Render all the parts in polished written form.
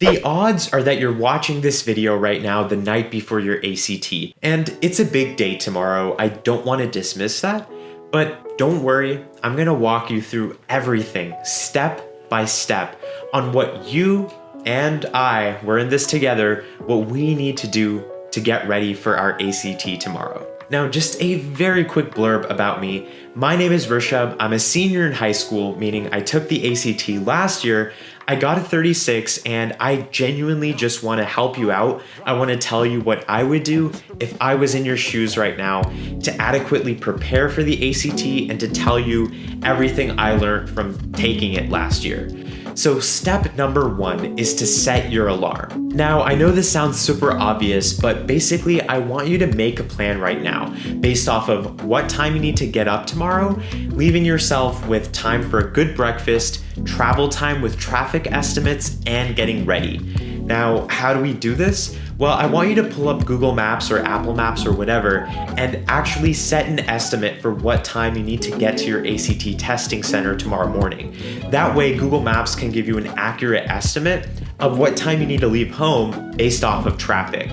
The odds are that you're watching this video right now the night before your ACT, and it's a big day tomorrow. I don't want to dismiss that, but don't worry, I'm going to walk you through everything step by step on what you and I, we're in this together, what we need to do to get ready for our ACT tomorrow. Now, just a very quick blurb about me. My name is Rishabh. I'm a senior in high school, meaning I took the ACT last year. I got a 36, and I genuinely just want to help you out. I want to tell you what I would do if I was in your shoes right now to adequately prepare for the ACT and to tell you everything I learned from taking it last year. So step number 1 is to set your alarm. Now, I know this sounds super obvious, but basically I want you to make a plan right now based off of what time you need to get up tomorrow, leaving yourself with time for a good breakfast, travel time with traffic estimates, and getting ready. Now, how do we do this? Well, I want you to pull up Google Maps or Apple Maps or whatever and actually set an estimate for what time you need to get to your ACT testing center tomorrow morning. That way, Google Maps can give you an accurate estimate of what time you need to leave home based off of traffic.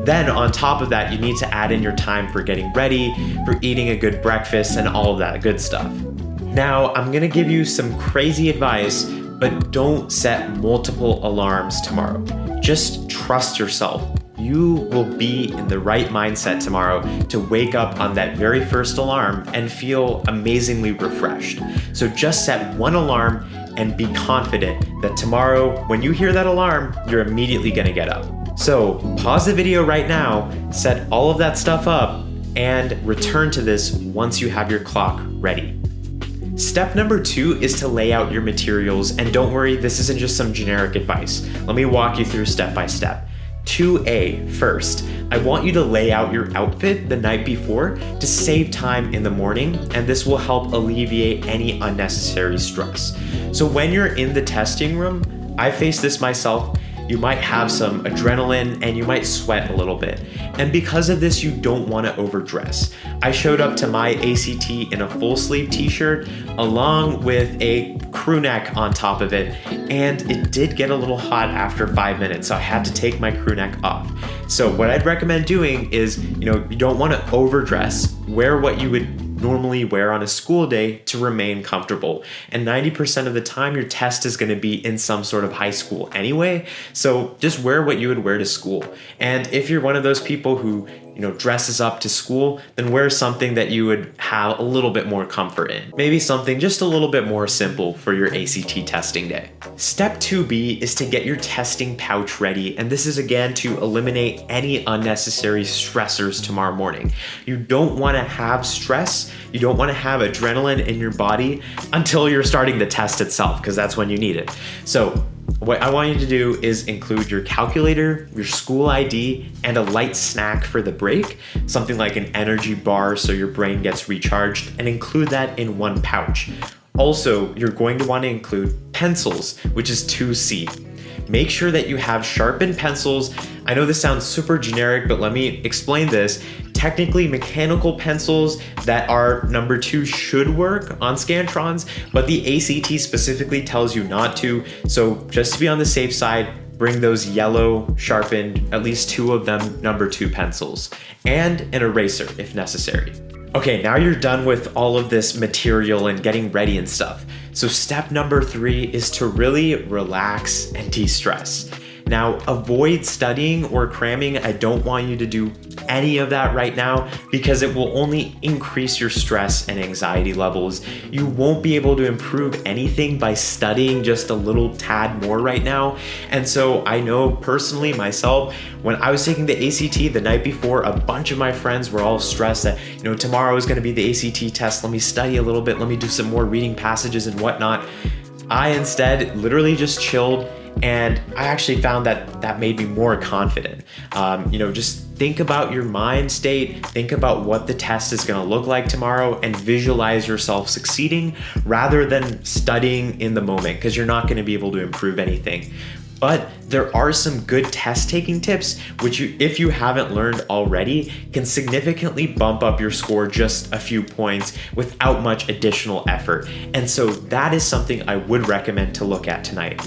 Then on top of that, you need to add in your time for getting ready, for eating a good breakfast, and all of that good stuff. Now, I'm gonna give you some crazy advice, but don't set multiple alarms tomorrow. Just trust yourself. You will be in the right mindset tomorrow to wake up on that very first alarm and feel amazingly refreshed. So just set one alarm and be confident that tomorrow, when you hear that alarm, you're immediately gonna get up. So pause the video right now, set all of that stuff up, and return to this once you have your clock ready. Step number 2 is to lay out your materials, and don't worry, this isn't just some generic advice. Let me walk you through step by step. 2A, first, I want you to lay out your outfit the night before to save time in the morning, and this will help alleviate any unnecessary stress. So when you're in the testing room, I face this myself, you might have some adrenaline and you might sweat a little bit. And because of this, you don't want to overdress. I showed up to my ACT in a full sleeve t-shirt along with a crew neck on top of it. And it did get a little hot after 5 minutes, so I had to take my crew neck off. So what I'd recommend doing is, you don't want to overdress. Wear what you would normally wear on a school day to remain comfortable. And 90% of the time, your test is going to be in some sort of high school anyway. So just wear what you would wear to school. And if you're one of those people who, dresses up to school, then wear something that you would have a little bit more comfort in. Maybe something just a little bit more simple for your ACT testing day. Step 2B is to get your testing pouch ready. And this is again to eliminate any unnecessary stressors tomorrow morning. You don't want to have stress. You don't want to have adrenaline in your body until you're starting the test itself, because that's when you need it. So what I want you to do is include your calculator, your school ID, and a light snack for the break, something like an energy bar so your brain gets recharged, and include that in one pouch. Also, you're going to want to include pencils, which is 2C. Make sure that you have sharpened pencils. I know this sounds super generic, but let me explain this. Technically, mechanical pencils that are number 2 should work on Scantrons, but the ACT specifically tells you not to. So just to be on the safe side, bring those yellow sharpened, at least 2 of them, number 2 pencils, and an eraser if necessary. Okay, now you're done with all of this material and getting ready and stuff. So step number 3 is to really relax and de-stress. Now, avoid studying or cramming. I don't want you to do any of that right now because it will only increase your stress and anxiety levels. You won't be able to improve anything by studying just a little tad more right now. And so I know personally myself, when I was taking the ACT the night before, a bunch of my friends were all stressed that, tomorrow is going to be the ACT test. Let me study a little bit. Let me do some more reading passages and whatnot. I instead literally just chilled. And I actually found that made me more confident. Just think about your mind state, think about what the test is going to look like tomorrow, and visualize yourself succeeding rather than studying in the moment, because you're not going to be able to improve anything. But there are some good test taking tips, which if you haven't learned already, can significantly bump up your score just a few points without much additional effort. And so that is something I would recommend to look at tonight.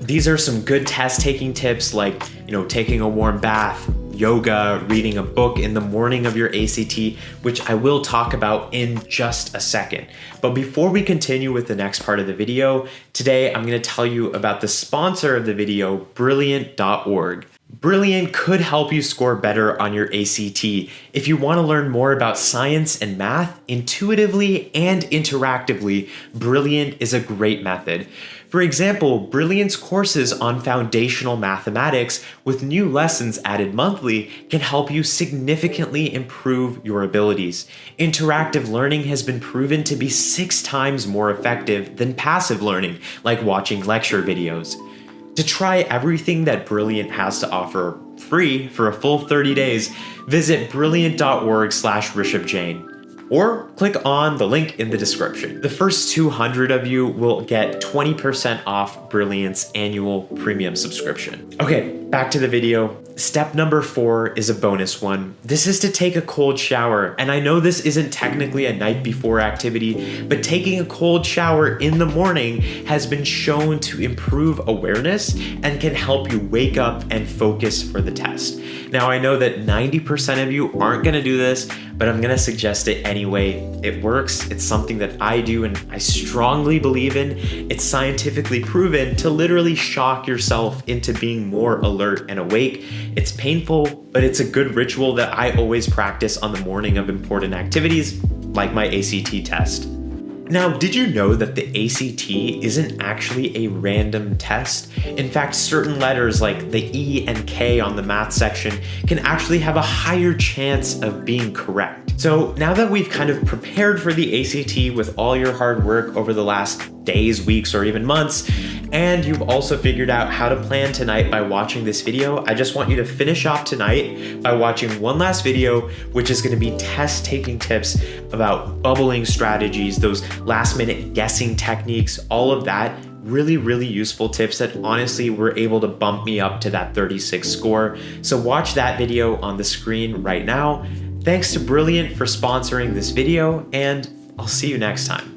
These are some good test taking tips like, taking a warm bath, yoga, reading a book in the morning of your ACT, which I will talk about in just a second. But before we continue with the next part of the video, today I'm going to tell you about the sponsor of the video, Brilliant.org. Brilliant could help you score better on your ACT. If you want to learn more about science and math intuitively and interactively, Brilliant is a great method. For example, Brilliant's courses on foundational mathematics with new lessons added monthly can help you significantly improve your abilities. Interactive learning has been proven to be 6 times more effective than passive learning, like watching lecture videos. To try everything that Brilliant has to offer free for a full 30 days, visit brilliant.org/RishabhJain. Or click on the link in the description. The first 200 of you will get 20% off Brilliant's annual premium subscription. Okay, back to the video. Step number 4 is a bonus one. This is to take a cold shower. And I know this isn't technically a night before activity, but taking a cold shower in the morning has been shown to improve awareness and can help you wake up and focus for the test. Now, I know that 90% of you aren't gonna do this, but I'm gonna suggest it anyway. It works, it's something that I do and I strongly believe in. It's scientifically proven to literally shock yourself into being more alert and awake. It's painful, but it's a good ritual that I always practice on the morning of important activities, like my ACT test. Now, did you know that the ACT isn't actually a random test? In fact, certain letters like the E and K on the math section can actually have a higher chance of being correct. So now that we've kind of prepared for the ACT with all your hard work over the last days, weeks, or even months, and you've also figured out how to plan tonight by watching this video, I just want you to finish off tonight by watching one last video, which is going to be test taking tips about bubbling strategies, those last minute guessing techniques, all of that. Really, really useful tips that honestly were able to bump me up to that 36 score. So watch that video on the screen right now. Thanks to Brilliant for sponsoring this video, and I'll see you next time.